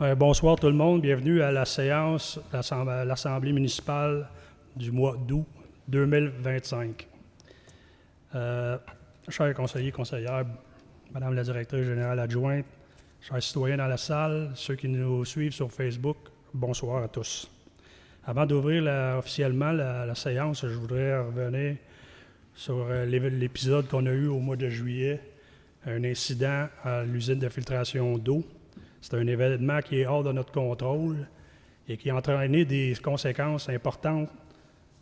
Bonsoir tout le monde, bienvenue à la séance de l'Assemblée municipale du mois d'août 2025. Chers conseillers, conseillères, Madame la directrice générale adjointe, chers citoyens dans la salle, ceux qui nous suivent sur Facebook, bonsoir à tous. Avant d'ouvrir officiellement la séance, je voudrais revenir sur l'épisode qu'on a eu au mois de juillet, un incident à l'usine de filtration d'eau. C'est un événement qui est hors de notre contrôle et qui a entraîné des conséquences importantes,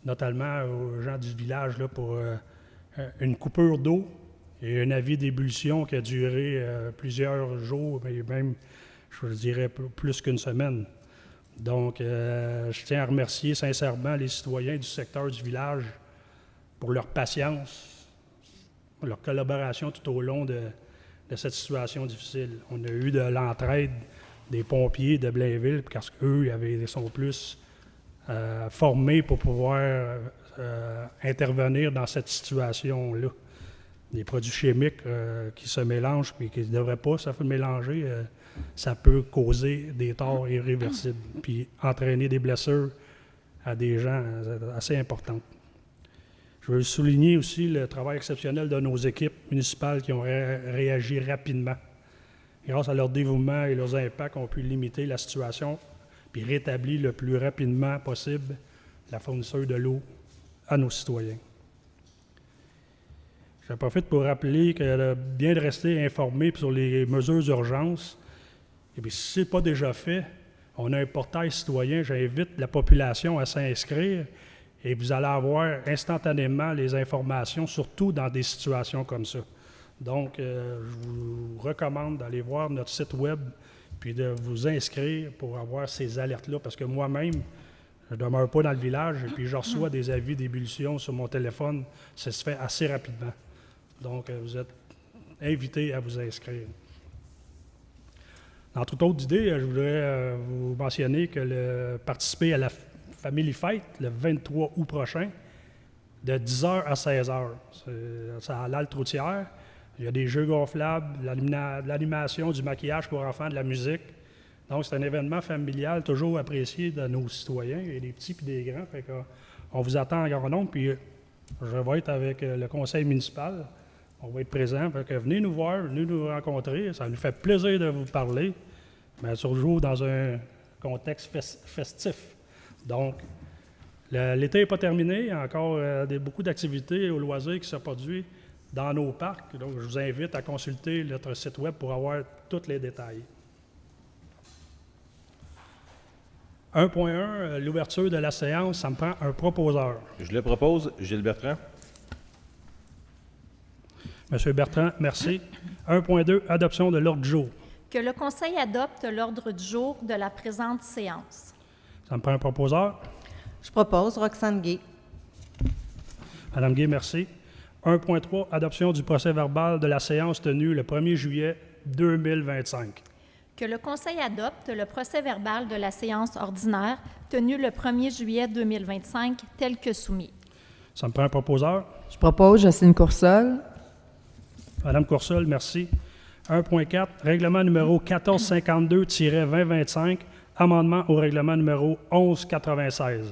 notamment aux gens du village, là, pour une coupure d'eau et un avis d'ébullition qui a duré plusieurs jours, mais même, je dirais, plus qu'une semaine. Donc, je tiens à remercier sincèrement les citoyens du secteur du village pour leur patience, leur collaboration tout au long de cette situation difficile. On a eu de l'entraide des pompiers de Blainville parce qu'eux sont plus formés pour pouvoir intervenir dans cette situation-là. Des produits chimiques qui se mélangent et qui ne devraient pas se mélanger, ça peut causer des torts irréversibles puis entraîner des blessures à des gens assez importantes. Je veux souligner aussi le travail exceptionnel de nos équipes municipales qui ont réagi rapidement. Grâce à leur dévouement et leurs impacts, on pu limiter la situation puis rétablir le plus rapidement possible la fourniture de l'eau à nos citoyens. Je profite pour rappeler que bien de rester informé sur les mesures d'urgence. Et bien, si ce n'est pas déjà fait, on a un portail citoyen. J'invite la population à s'inscrire. Et vous allez avoir instantanément les informations, surtout dans des situations comme ça. Donc, je vous recommande d'aller voir notre site web puis de vous inscrire pour avoir ces alertes-là. Parce que moi-même, je ne demeure pas dans le village et puis je reçois des avis d'ébullition sur mon téléphone. Ça se fait assez rapidement. Donc, vous êtes invités à vous inscrire. Dans toute autre idée, je voudrais vous mentionner que participer à la Family Fête, le 23 août prochain, de 10h à 16h. C'est à l'halte routière. Il y a des jeux gonflables, de l'animation, du maquillage pour enfants, de la musique. Donc, c'est un événement familial toujours apprécié de nos citoyens, et des petits et des grands. Fait qu'on vous attend en grand nombre. Puis, je vais être avec le conseil municipal. On va être présent. Fait que venez nous voir, venez nous rencontrer. Ça nous fait plaisir de vous parler, mais toujours dans un contexte festif. Donc, l'été n'est pas terminé. Il y a encore beaucoup d'activités au loisir qui se produisent dans nos parcs. Donc, je vous invite à consulter notre site web pour avoir tous les détails. 1.1, l'ouverture de la séance, ça me prend un proposeur. Je le propose, Gilles Bertrand. Monsieur Bertrand, merci. 1.2, adoption de l'ordre du jour. Que le Conseil adopte l'ordre du jour de la présente séance. Ça me prend un proposeur. Je propose Roxane Gay. Madame Gay, merci. 1.3, adoption du procès-verbal de la séance tenue le 1er juillet 2025. Que le Conseil adopte le procès-verbal de la séance ordinaire tenue le 1er juillet 2025 tel que soumis. Ça me prend un proposeur. Je propose Jocelyne Coursol. Madame Coursol, merci. 1.4, règlement numéro 1452-2025, amendement au règlement numéro 1196.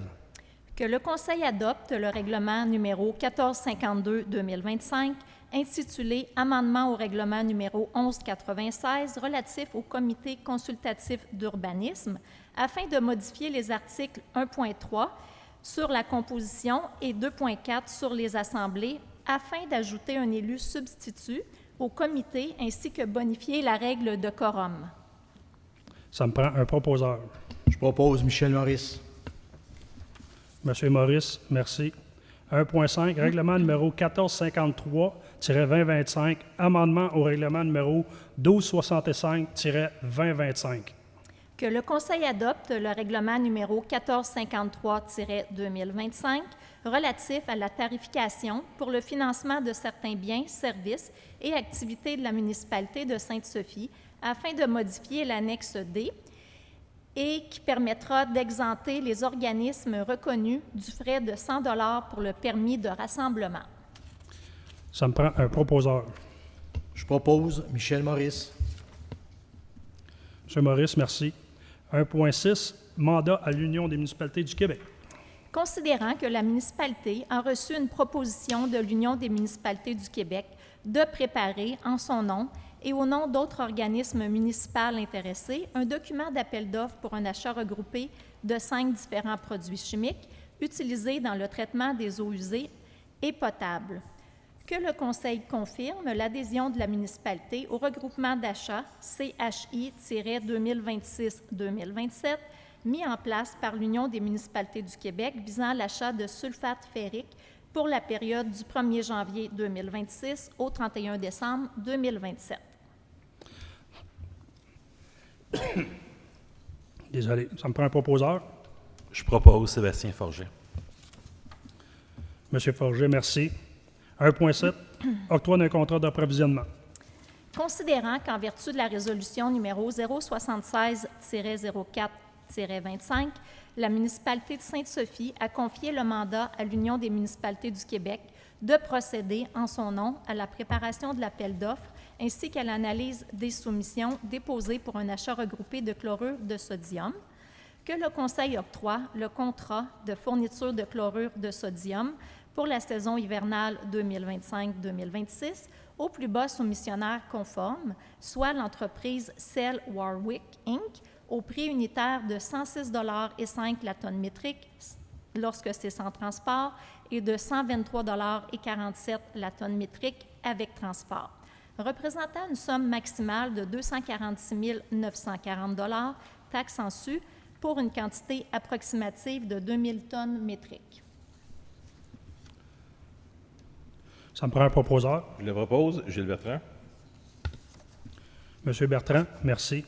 Que le Conseil adopte le règlement numéro 1452-2025, intitulé Amendement au règlement numéro 1196 relatif au Comité consultatif d'urbanisme, afin de modifier les articles 1.3 sur la composition et 2.4 sur les assemblées, afin d'ajouter un élu substitut au comité ainsi que bonifier la règle de quorum. Ça me prend un proposeur. Je propose Michel Maurice. Monsieur Maurice, merci. 1.5, règlement numéro 1453-2025, amendement au règlement numéro 1265-2025. Que le Conseil adopte le règlement numéro 1453-2025 relatif à la tarification pour le financement de certains biens, services et activités de la municipalité de Sainte-Sophie afin de modifier l'annexe D et qui permettra d'exenter les organismes reconnus du frais de 100 $ pour le permis de rassemblement. Ça me prend un proposeur. Je propose Michel Maurice. Monsieur Maurice, merci. 1.6, mandat à l'Union des municipalités du Québec. Considérant que la municipalité a reçu une proposition de l'Union des municipalités du Québec de préparer en son nom et au nom d'autres organismes municipaux intéressés un document d'appel d'offres pour un achat regroupé de 5 différents produits chimiques utilisés dans le traitement des eaux usées et potables. Que le Conseil confirme l'adhésion de la municipalité au regroupement d'achat CHI-2026-2027 mis en place par l'Union des municipalités du Québec visant l'achat de sulfate ferrique pour la période du 1er janvier 2026 au 31 décembre 2027. Désolé, ça me prend un proposeur. Je propose Sébastien Forget. Monsieur Forget, merci. 1.7, octroi d'un contrat d'approvisionnement. Considérant qu'en vertu de la résolution numéro 076-04-25, la municipalité de Sainte-Sophie a confié le mandat à l'Union des municipalités du Québec de procéder en son nom à la préparation de l'appel d'offres ainsi qu'à l'analyse des soumissions déposées pour un achat regroupé de chlorure de sodium, que le Conseil octroie le contrat de fourniture de chlorure de sodium pour la saison hivernale 2025-2026 au plus bas soumissionnaire conforme, soit l'entreprise Cell Warwick Inc., au prix unitaire de 106,05 la tonne métrique lorsque c'est sans transport et de 123,47 la tonne métrique avec transport, représentant une somme maximale de 246 940 taxes en su pour une quantité approximative de 2000 tonnes métriques. Ça me prend un proposeur. Je le propose Gilles Bertrand. Monsieur Bertrand, merci.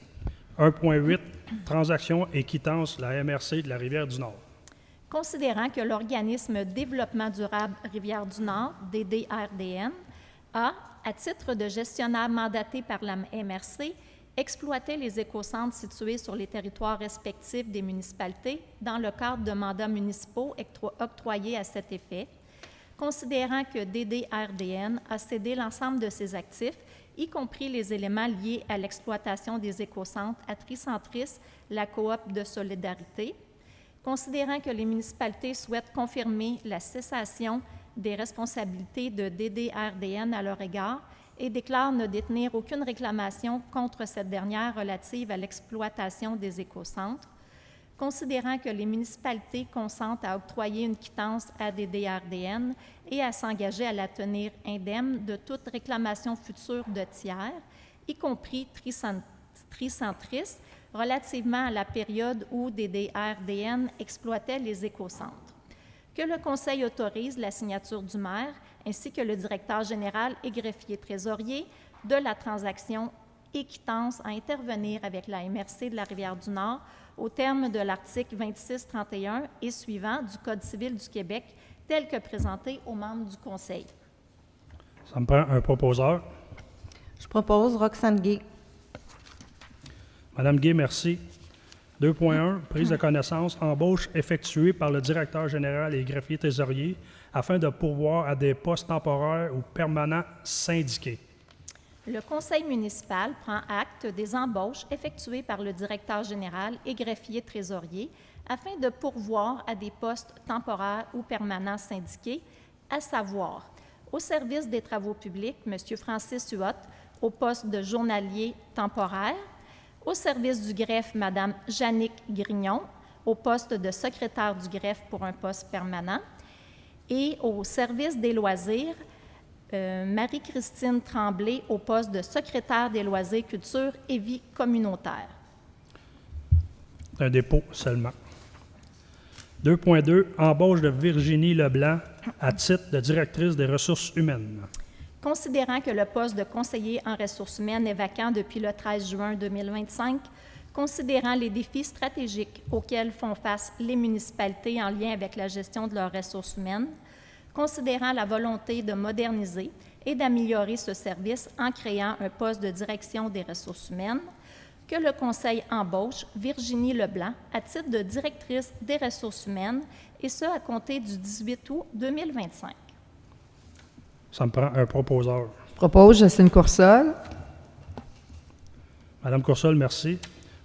1.8, transaction et quittance la MRC de la Rivière-du-Nord. Considérant que l'organisme Développement durable Rivière-du-Nord, DDRDN, a, à titre de gestionnaire mandaté par la MRC, exploité les écocentres situés sur les territoires respectifs des municipalités dans le cadre de mandats municipaux octroyés à cet effet, considérant que DDRDN a cédé l'ensemble de ses actifs, y compris les éléments liés à l'exploitation des écocentres à Tricentris, la coop de solidarité, considérant que les municipalités souhaitent confirmer la cessation des responsabilités de DDRDN à leur égard et déclarent ne détenir aucune réclamation contre cette dernière relative à l'exploitation des écocentres, considérant que les municipalités consentent à octroyer une quittance à DDRDN et à s'engager à la tenir indemne de toute réclamation future de tiers, y compris Tricentris, relativement à la période où DDRDN exploitait les écocentres. Que le Conseil autorise la signature du maire ainsi que le directeur général et greffier trésorier de la transaction et quittance à intervenir avec la MRC de la Rivière-du-Nord au terme de l'article 2631 et suivant du Code civil du Québec, tel que présenté aux membres du Conseil. Ça me prend un proposeur. Je propose Roxane Gay. Madame Gay, merci. 2.1, prise de connaissance, embauche effectuée par le directeur général et greffier trésorier afin de pourvoir à des postes temporaires ou permanents syndiqués. Le Conseil municipal prend acte des embauches effectuées par le directeur général et greffier trésorier afin de pourvoir à des postes temporaires ou permanents syndiqués, à savoir au service des travaux publics, M. Francis Huot, au poste de journalier temporaire, au service du greffe, Mme Jannick Grignon, au poste de secrétaire du greffe pour un poste permanent, et au service des loisirs, Marie-Christine Tremblay au poste de secrétaire des loisirs, culture et vie communautaire. Un dépôt seulement. 2.2, embauche de Virginie Leblanc à titre de directrice des ressources humaines. Considérant que le poste de conseiller en ressources humaines est vacant depuis le 13 juin 2025, considérant les défis stratégiques auxquels font face les municipalités en lien avec la gestion de leurs ressources humaines, considérant la volonté de moderniser et d'améliorer ce service en créant un poste de direction des ressources humaines, que le Conseil embauche Virginie Leblanc à titre de directrice des ressources humaines, et ce, à compter du 18 août 2025. Ça me prend un proposeur. Je propose Jocelyne Coursol. Madame Coursol, merci.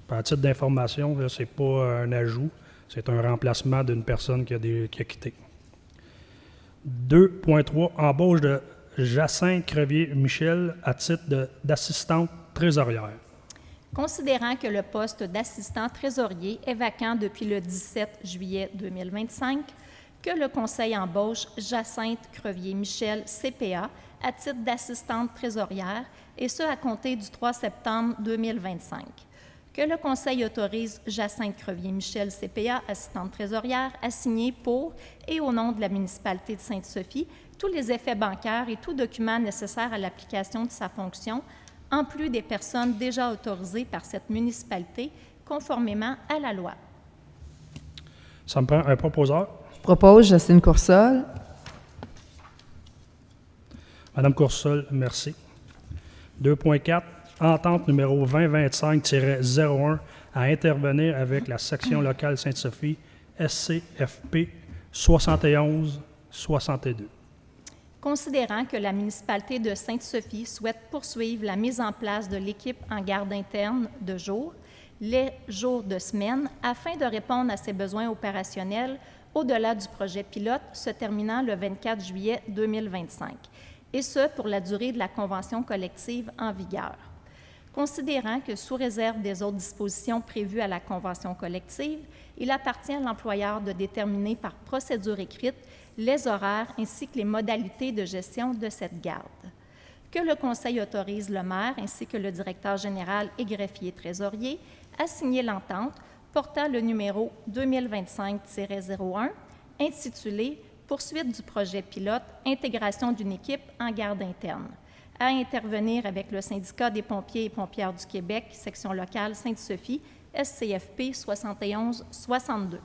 Par titre d'information, ce n'est pas un ajout, c'est un remplacement d'une personne qui a quitté. 2.3, embauche de Jacinthe Crevier-Michel à titre d'assistante trésorière. Considérant que le poste d'assistant trésorier est vacant depuis le 17 juillet 2025, que le Conseil embauche Jacinthe Crevier-Michel, CPA, à titre d'assistante trésorière, et ce à compter du 3 septembre 2025. Que le Conseil autorise Jacinthe Crevier-Michel, CPA, assistante trésorière, à signer pour et au nom de la municipalité de Sainte-Sophie tous les effets bancaires et tout document nécessaire à l'application de sa fonction, en plus des personnes déjà autorisées par cette municipalité, conformément à la loi. Ça me prend un proposeur. Je propose Jocelyne Coursol. Madame Coursol, merci. 2.4, entente numéro 2025-01 à intervenir avec la section locale Sainte-Sophie, SCFP 71-62. Considérant que la municipalité de Sainte-Sophie souhaite poursuivre la mise en place de l'équipe en garde interne de jour, les jours de semaine, afin de répondre à ses besoins opérationnels au-delà du projet pilote se terminant le 24 juillet 2025, et ce pour la durée de la convention collective en vigueur. Considérant que, sous réserve des autres dispositions prévues à la convention collective, il appartient à l'employeur de déterminer par procédure écrite les horaires ainsi que les modalités de gestion de cette garde. Que le Conseil autorise le maire ainsi que le directeur général et greffier trésorier à signer l'entente portant le numéro 2025-01 intitulé « Poursuite du projet pilote, intégration d'une équipe en garde interne », à intervenir avec le syndicat des pompiers et pompières du Québec, section locale Sainte-Sophie, SCFP 71-62.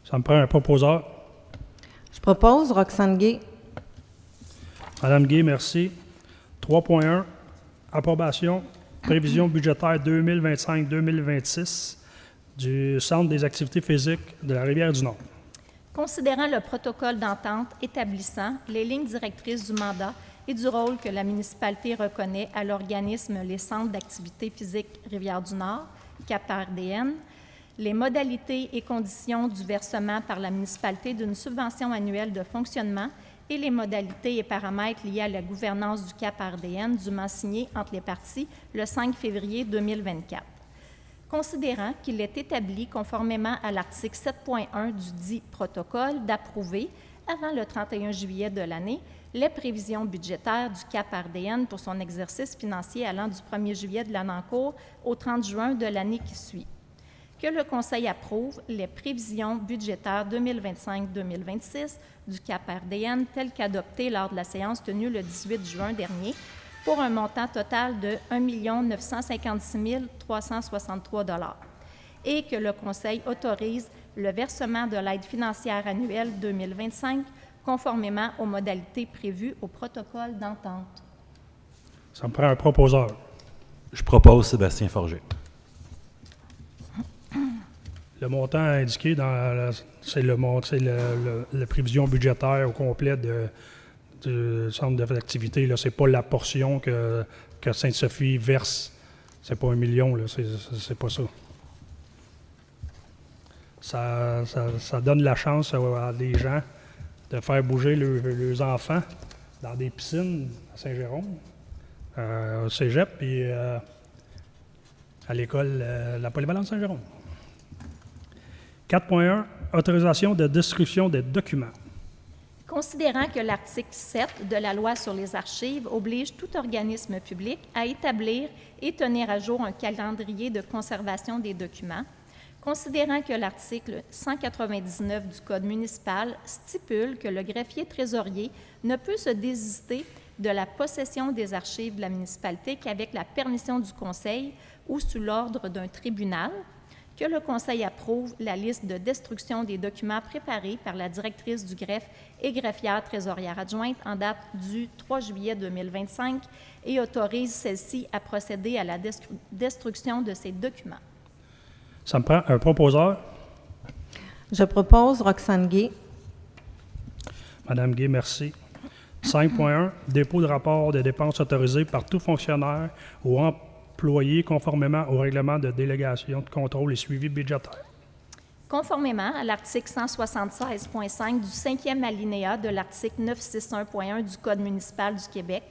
Ça me prend un proposeur. Je propose Roxane Gay. Madame Gay, merci. 3.1, approbation, prévision budgétaire 2025-2026 du Centre des activités physiques de la Rivière-du-Nord. Considérant le protocole d'entente établissant les lignes directrices du mandat et du rôle que la municipalité reconnaît à l'organisme Les Centres d'activités physiques Rivière-du-Nord, CAP-RDN, les modalités et conditions du versement par la municipalité d'une subvention annuelle de fonctionnement et les modalités et paramètres liés à la gouvernance du CAP-RDN dûment signé entre les parties le 5 février 2024. Considérant qu'il est établi, conformément à l'article 7.1 du dit protocole, d'approuver, avant le 31 juillet de l'année, les prévisions budgétaires du CAP-RDN pour son exercice financier allant du 1er juillet de l'année en cours au 30 juin de l'année qui suit. Que le Conseil approuve les prévisions budgétaires 2025-2026 du CAP-RDN telles qu'adoptées lors de la séance tenue le 18 juin dernier pour un montant total de 1 956 363 $ et que le Conseil autorise le versement de l'aide financière annuelle 2025 conformément aux modalités prévues au protocole d'entente. Ça me prend un proposeur. Je propose Sébastien Forger. Le montant indiqué c'est la prévision budgétaire au complet du centre d'activité. Ce n'est pas la portion que Sainte-Sophie verse. C'est pas 1 million, là, c'est pas ça. Ça donne la chance à des gens de faire bouger leurs enfants dans des piscines à Saint-Jérôme, au cégep, puis à l'école, la polyvalente Saint-Jérôme. 4.1, autorisation de destruction des documents. Considérant que l'article 7 de la Loi sur les archives oblige tout organisme public à établir et tenir à jour un calendrier de conservation des documents, considérant que l'article 199 du Code municipal stipule que le greffier trésorier ne peut se désister de la possession des archives de la municipalité qu'avec la permission du Conseil ou sous l'ordre d'un tribunal, que le Conseil approuve la liste de destruction des documents préparés par la directrice du greffe et greffière trésorière adjointe en date du 3 juillet 2025 et autorise celle-ci à procéder à la destruction de ces documents. Ça me prend un proposeur. Je propose Roxane Gay. Madame Gay, merci. 5.1, dépôt de rapport de dépenses autorisées par tout fonctionnaire ou employés conformément au règlement de délégation de contrôle et suivi budgétaire. Conformément à l'article 176.5 du 5e alinéa de l'article 961.1 du Code municipal du Québec,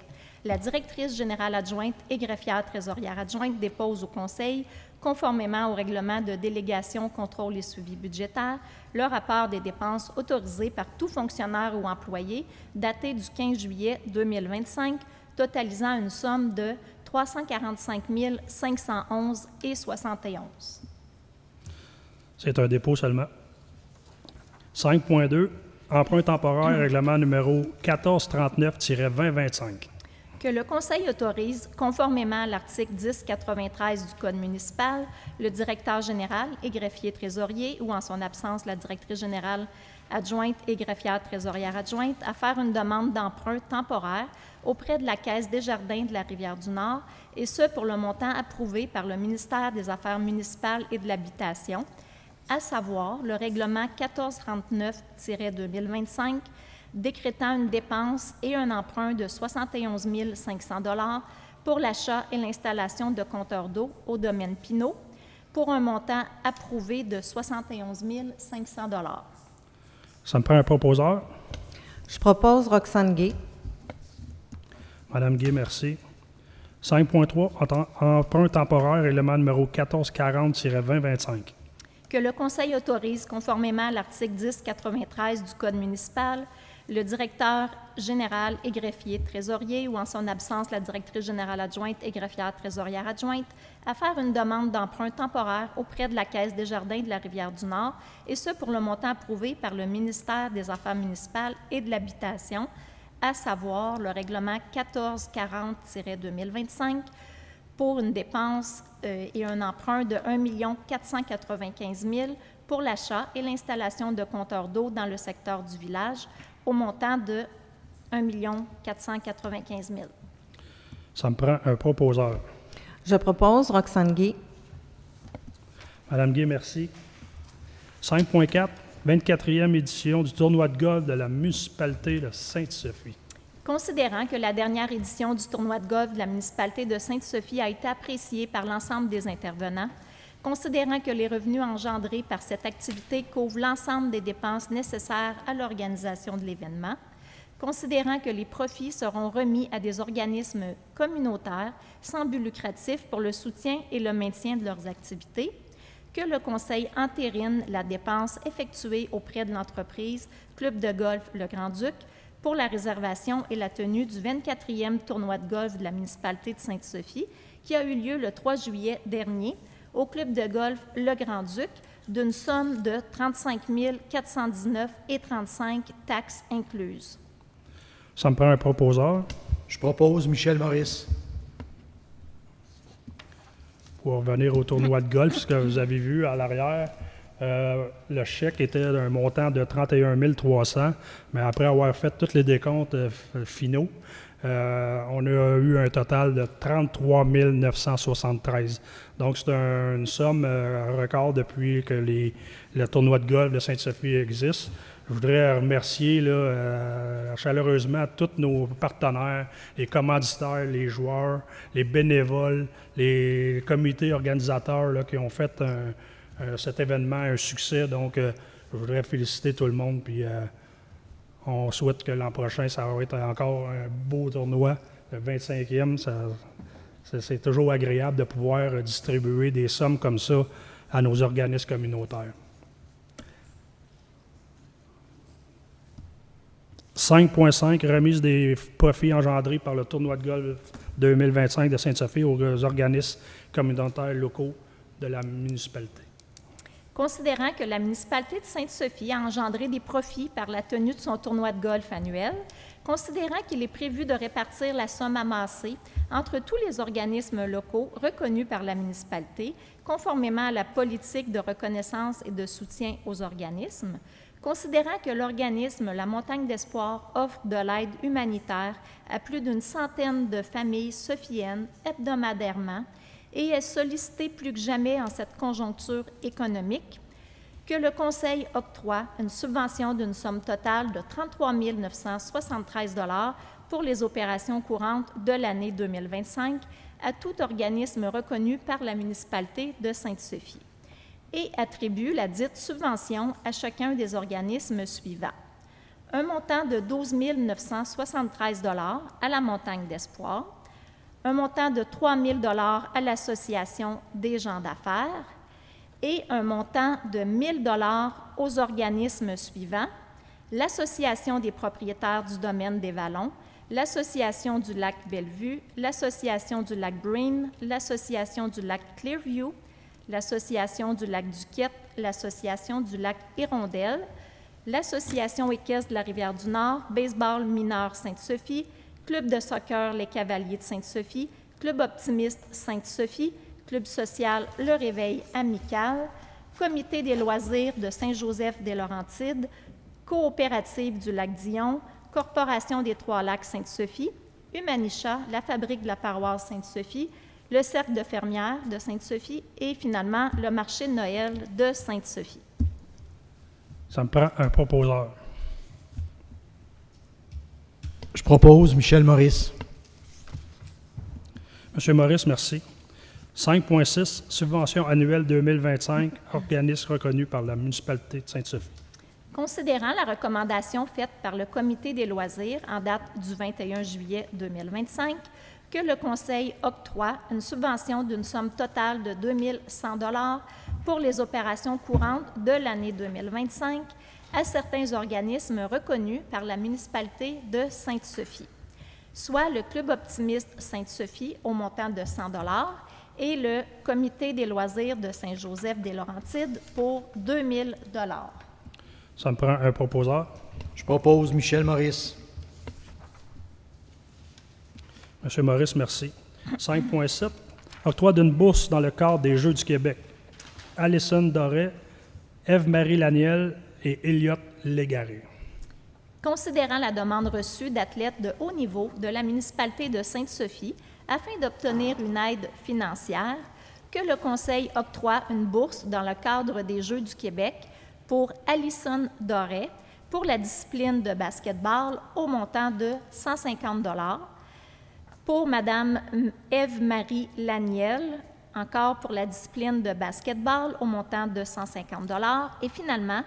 la directrice générale adjointe et greffière trésorière adjointe dépose au Conseil, conformément au règlement de délégation, contrôle et suivi budgétaire, le rapport des dépenses autorisées par tout fonctionnaire ou employé daté du 15 juillet 2025, totalisant une somme de 345 511,71. C'est un dépôt seulement. 5.2. Emprunt temporaire, règlement numéro 1439-2025. Que le Conseil autorise, conformément à l'article 1093 du Code municipal, le directeur général et greffier trésorier, ou en son absence, la directrice générale adjointe et greffière trésorière adjointe, à faire une demande d'emprunt temporaire auprès de la Caisse Desjardins de la Rivière-du-Nord, et ce pour le montant approuvé par le ministère des Affaires municipales et de l'Habitation, à savoir le règlement 1439-2025, décrétant une dépense et un emprunt de 71 500 $ pour l'achat et l'installation de compteurs d'eau au domaine Pinot, pour un montant approuvé de 71 500 $. Ça me prend un proposeur. Je propose Roxane Gay. Madame Gay, merci. 5.3. Emprunt temporaire, règlement numéro 1440-2025. Que le Conseil autorise, conformément à l'article 1093 du Code municipal, le directeur général et greffier trésorier, ou en son absence, la directrice générale adjointe et greffière trésorière adjointe, à faire une demande d'emprunt temporaire auprès de la Caisse Desjardins de la Rivière-du-Nord, et ce pour le montant approuvé par le ministère des Affaires municipales et de l'Habitation, à savoir le règlement 1440-2025, pour une dépense et un emprunt de 1 495 000 $ pour l'achat et l'installation de compteurs d'eau dans le secteur du village, au montant de 1 495 000 $. Ça me prend un proposeur. Je propose Roxane Gay. Madame Gay, merci. 5.4. 24e édition du tournoi de golf de la municipalité de Sainte-Sophie. Considérant que la dernière édition du tournoi de golf de la municipalité de Sainte-Sophie a été appréciée par l'ensemble des intervenants, considérant que les revenus engendrés par cette activité couvrent l'ensemble des dépenses nécessaires à l'organisation de l'événement, considérant que les profits seront remis à des organismes communautaires sans but lucratif pour le soutien et le maintien de leurs activités, que le Conseil entérine la dépense effectuée auprès de l'entreprise Club de golf Le Grand-Duc pour la réservation et la tenue du 24e tournoi de golf de la municipalité de Sainte-Sophie, qui a eu lieu le 3 juillet dernier au club de golf Le Grand-Duc, d'une somme de 35 419,35 $, taxes incluses. Ça me prend un proposeur. Je propose Michel Maurice. Pour revenir au tournoi de golf, ce que vous avez vu à l'arrière, le chèque était d'un montant de 31 300, mais après avoir fait tous les décomptes finaux, on a eu un total de 33 973. Donc, c'est une somme record depuis que le tournoi de golf de Sainte-Sophie existe. Je voudrais remercier chaleureusement tous nos partenaires, les commanditaires, les joueurs, les bénévoles, les comités organisateurs là, qui ont fait cet événement un succès. Donc, je voudrais féliciter tout le monde. Puis, on souhaite que l'an prochain, ça va être encore un beau tournoi, le 25e. C'est toujours agréable de pouvoir distribuer des sommes comme ça à nos organismes communautaires. 5.5, remise des profits engendrés par le tournoi de golf 2025 de Sainte-Sophie aux organismes communautaires locaux de la municipalité. Considérant que la municipalité de Sainte-Sophie a engendré des profits par la tenue de son tournoi de golf annuel, considérant qu'il est prévu de répartir la somme amassée entre tous les organismes locaux reconnus par la municipalité, conformément à la politique de reconnaissance et de soutien aux organismes, considérant que l'organisme La Montagne d'Espoir offre de l'aide humanitaire à plus d'une centaine de familles sophiennes hebdomadairement et est sollicité plus que jamais en cette conjoncture économique, que le Conseil octroie une subvention d'une somme totale de 33 973 $ pour les opérations courantes de l'année 2025, à tout organisme reconnu par la municipalité de Sainte-Sophie et attribue la dite subvention à chacun des organismes suivants. Un montant de 12 973 $ à la Montagne d'Espoir, un montant de 3 000 $ à l'Association des gens d'affaires et un montant de 1 000 $ aux organismes suivants: l'Association des propriétaires du domaine des Vallons, l'Association du lac Bellevue, l'Association du lac Green, l'Association du lac Clearview, l'Association du lac Duquette, l'Association du lac Hirondelle, l'Association équestre de la Rivière-du-Nord, Baseball mineur Sainte-Sophie, Club de soccer Les Cavaliers de Sainte-Sophie, Club optimiste Sainte-Sophie, Club social Le Réveil amical, Comité des loisirs de Saint-Joseph-des-Laurentides, Coopérative du Lac-Dionne, Corporation des Trois-Lacs Sainte-Sophie, Humanisha, la Fabrique de la paroisse Sainte-Sophie, le Cercle de fermières de Sainte-Sophie et finalement le marché de Noël de Sainte-Sophie. Ça me prend un proposeur. Je propose Michel Maurice. Monsieur Maurice, merci. 5.6, subvention annuelle 2025, organisme reconnu par la municipalité de Sainte-Sophie. Considérant la recommandation faite par le Comité des loisirs en date du 21 juillet 2025, que le Conseil octroie une subvention d'une somme totale de 2 100 $ pour les opérations courantes de l'année 2025 à certains organismes reconnus par la municipalité de Sainte-Sophie, soit le Club optimiste Sainte-Sophie au montant de 100 $ et le Comité des loisirs de Saint-Joseph-des-Laurentides pour 2 000 $. Ça me prend un proposeur. Je propose Michel Maurice. Monsieur Maurice, merci. 5.7, octroi d'une bourse dans le cadre des Jeux du Québec. Alison Doré, Ève-Marie Laniel et Elliott Légaré. Considérant la demande reçue d'athlètes de haut niveau de la municipalité de Sainte-Sophie afin d'obtenir une aide financière, que le Conseil octroie une bourse dans le cadre des Jeux du Québec pour Alison Doré pour la discipline de basketball au montant de 150 $, pour Mme Ève-Marie Laniel, encore pour la discipline de basketball au montant de 150 $ et finalement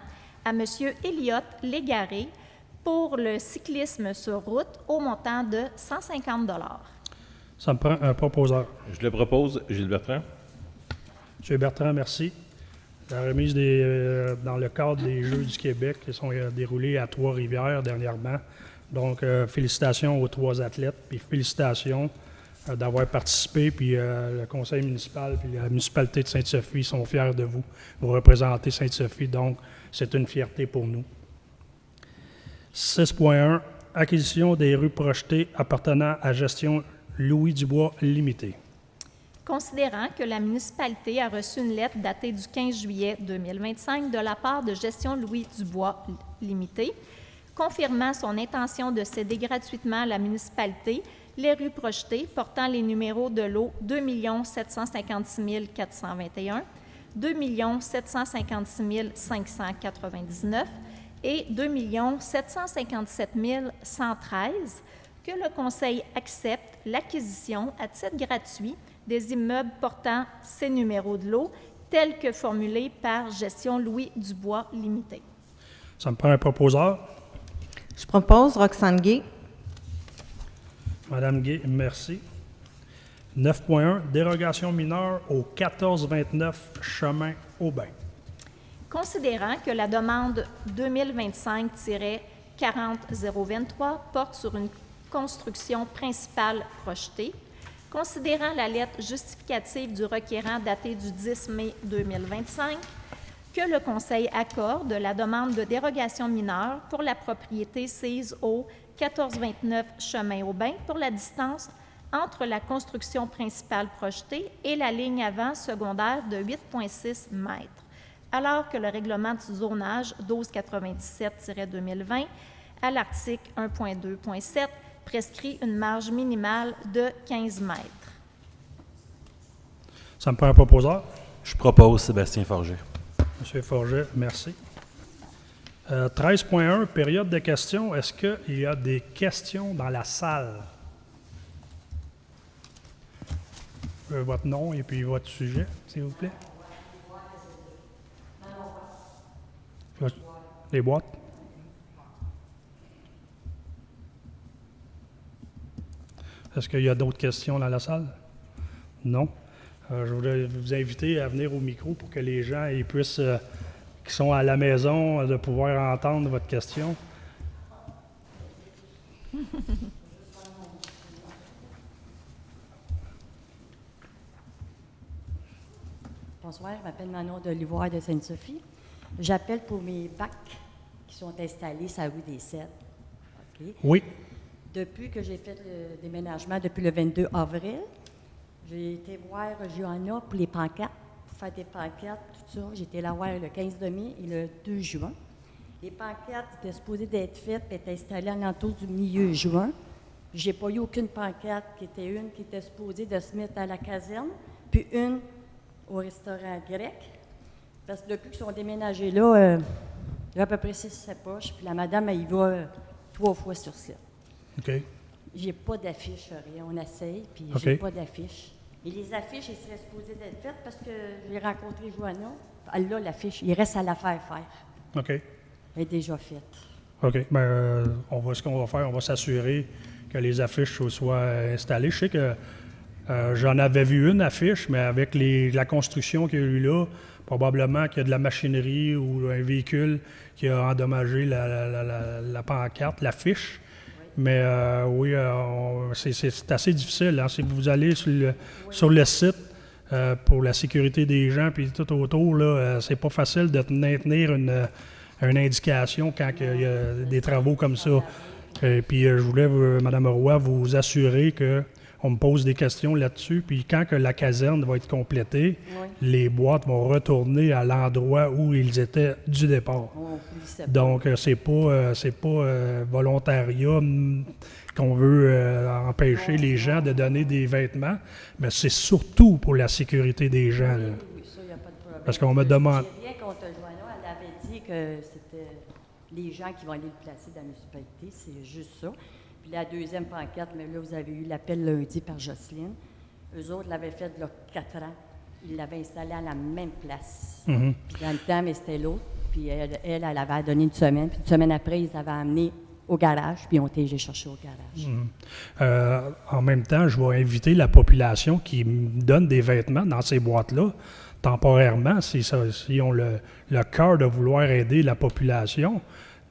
à M. Elliott Légaré pour le cyclisme sur route au montant de 150 $. Ça me prend un proposeur. Je le propose, Gilles Bertrand. M. Bertrand, merci. La remise dans le cadre des Jeux du Québec qui sont déroulés à Trois-Rivières dernièrement. Donc, félicitations aux 3 athlètes, puis félicitations d'avoir participé, puis le conseil municipal puis la municipalité de Sainte-Sophie sont fiers de vous. Vous représentez Sainte-Sophie, donc c'est une fierté pour nous. 6.1, acquisition des rues projetées appartenant à Gestion Louis Dubois Limité. Considérant que la municipalité a reçu une lettre datée du 15 juillet 2025 de la part de Gestion Louis Dubois Limité, confirmant son intention de céder gratuitement à la municipalité les rues projetées portant les numéros de lot 2 756 421, 2 756 599 et 2 757 113, que le Conseil accepte l'acquisition à titre gratuit des immeubles portant ces numéros de lot tels que formulés par Gestion Louis Dubois Limité. Ça me prend un proposeur. Je propose Roxane Gay. Madame Gay, merci. 9.1, dérogation mineure au 1429 chemin Aubin. Considérant que la demande 2025-40023 porte sur une construction principale projetée, considérant la lettre justificative du requérant datée du 10 mai 2025, que le Conseil accorde la demande de dérogation mineure pour la propriété sise au 1429 chemin Aubin pour la distance entre la construction principale projetée et la ligne avant secondaire de 8,6 mètres, alors que le règlement du zonage 1297-2020 à l'article 1.2.7 prescrit une marge minimale de 15 mètres. Ça me prend un proposeur. Je propose Sébastien Forget. Monsieur Forget, merci. 13.1, période de questions. Est-ce qu'il y a des questions dans la salle? votre nom et puis votre sujet, s'il vous plaît. Les boîtes. Est-ce qu'il y a d'autres questions dans la salle? Non. Je voudrais vous inviter à venir au micro pour que les gens ils puissent, qui sont à la maison, de pouvoir entendre votre question. Bonsoir, je m'appelle Manon de l'Ivoire de Sainte-Sophie. J'appelle pour mes bacs qui sont installés sur la rue des Cèdres. OK. Oui. Depuis que j'ai fait le déménagement, depuis le 22 avril, j'ai été voir Johanna pour les pancartes, pour faire des pancartes, tout ça. J'ai été la voir le 15 mai et le 2 juin. Les pancartes étaient supposées d'être faites et étaient installées alentour du milieu juin. J'ai pas eu aucune pancarte qui était supposée de se mettre à la caserne, puis une au restaurant grec. Parce que depuis qu'ils sont déménagés là, il y a à peu près 6-7 poches, puis la madame, elle y va 3 fois sur 7. OK. J'ai pas d'affiche, rien. On essaye, puis OK. j'ai pas d'affiche. Et les affiches, elles seraient supposées d'être faites parce que j'ai rencontré Johanna. Elle a l'affiche. Il reste à la faire. OK. Elle est déjà faite. OK. Ben, ce qu'on va faire, on va s'assurer que les affiches soient installées. Je sais que j'en avais vu une affiche, mais avec la construction qu'il y a eu là, probablement qu'il y a de la machinerie ou un véhicule qui a endommagé la pancarte, l'affiche. Mais oui, c'est assez difficile. Hein. Si vous allez sur le site pour la sécurité des gens puis tout autour, là, c'est pas facile de maintenir une indication quand il y a des travaux comme ça. Puis je voulais, Mme Roy, vous assurer qu'on me pose des questions là-dessus. Puis quand que la caserne va être complétée, les boîtes vont retourner à l'endroit où ils étaient du départ. Donc, c'est pas volontariat qu'on veut empêcher les gens de donner des vêtements, mais c'est surtout pour la sécurité des gens. Là. Oui, ça, il n'y a pas de problème. Parce qu'on me demande... J'ai rien contre Johanna. Elle avait dit que c'était les gens qui vont aller le placer dans la municipalité. C'est juste ça. Puis la deuxième pancarte, mais là, vous avez eu l'appel lundi par Jocelyne. Eux autres l'avaient fait il y a 4 ans. Ils l'avaient installé à la même place. Mm-hmm. Dans le temps, mais c'était l'autre. Puis elle avait donné une semaine. Puis une semaine après, ils avaient amené au garage, puis ils ont été chercher au garage. En même temps, je vais inviter la population qui me donne des vêtements dans ces boîtes-là, temporairement, s'ils ont le cœur de vouloir aider la population,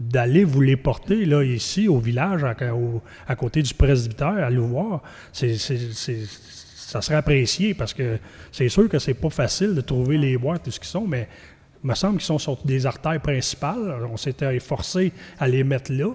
d'aller vous les porter là, ici, au village, à côté du presbytère, à Louvoire. Ça serait apprécié parce que c'est sûr que c'est pas facile de trouver les boîtes, tout ce qu'ils sont, mais il me semble qu'ils sont sur des artères principales. On s'était forcé à les mettre là.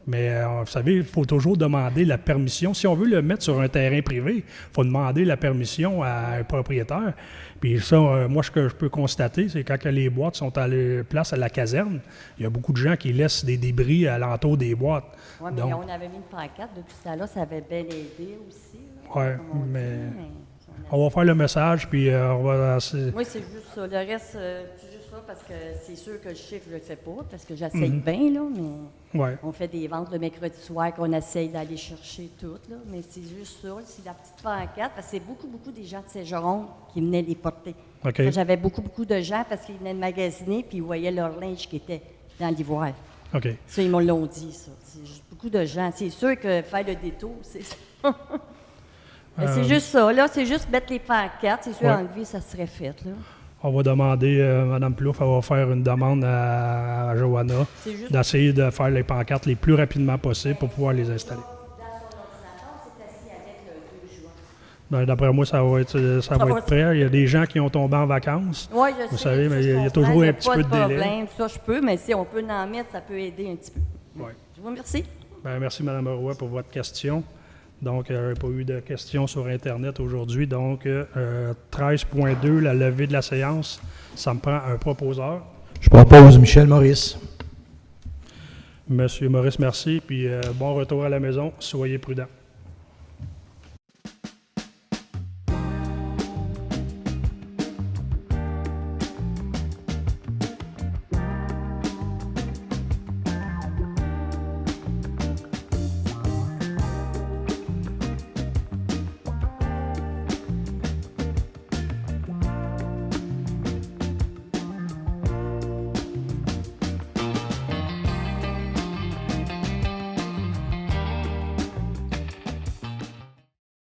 Mais vous savez, il faut toujours demander la permission. Si on veut le mettre sur un terrain privé, il faut demander la permission à un propriétaire. Puis ça, moi, ce que je peux constater, c'est quand les boîtes sont à la place à la caserne, il y a beaucoup de gens qui laissent des débris alentour des boîtes. Oui, mais on avait mis une pancarte depuis ce temps-là, ça avait bien aidé aussi. Oui, mais on va faire le message, puis on va... Oui, c'est juste ça. Le reste, c'est juste ça parce que c'est sûr que le chiffre, je ne le fais pas, parce que j'essaye bien, là, mais on fait des ventes le mercredi soir qu'on essaye d'aller chercher toutes, là, mais c'est juste ça. C'est la petite pancarte, parce que c'est beaucoup des gens de Saint-Jérôme qui venaient les porter. Okay. J'avais beaucoup de gens parce qu'ils venaient de magasiner, puis ils voyaient leur linge qui était dans l'ivoire. OK. Ça, ils me l'ont dit, ça. C'est juste beaucoup de gens. C'est sûr que faire le détour, c'est ça. C'est juste ça, là, c'est juste mettre les pancartes, c'est sûr, enlever, ça serait fait, là. On va demander, Mme Plouffe, elle va faire une demande à Johanna d'essayer de faire les pancartes les plus rapidement possible pour pouvoir les installer. Dans son ordinateur, c'est assis avec le 2 juin. Ben, d'après moi, ça va être prêt. Il y a des gens qui ont tombé en vacances. Oui, je sais. Vous savez, mais il y a toujours un petit peu de délai. Problème. Ça, je peux, mais si on peut en mettre, ça peut aider un petit peu. Ouais. Je vous remercie. Ben, merci, Mme Roy, pour votre question. Donc, il n'y a pas eu de questions sur Internet aujourd'hui. Donc, 13.2, la levée de la séance, ça me prend un proposeur. Je propose Michel Maurice. Monsieur Maurice, merci. Puis, bon retour à la maison. Soyez prudents.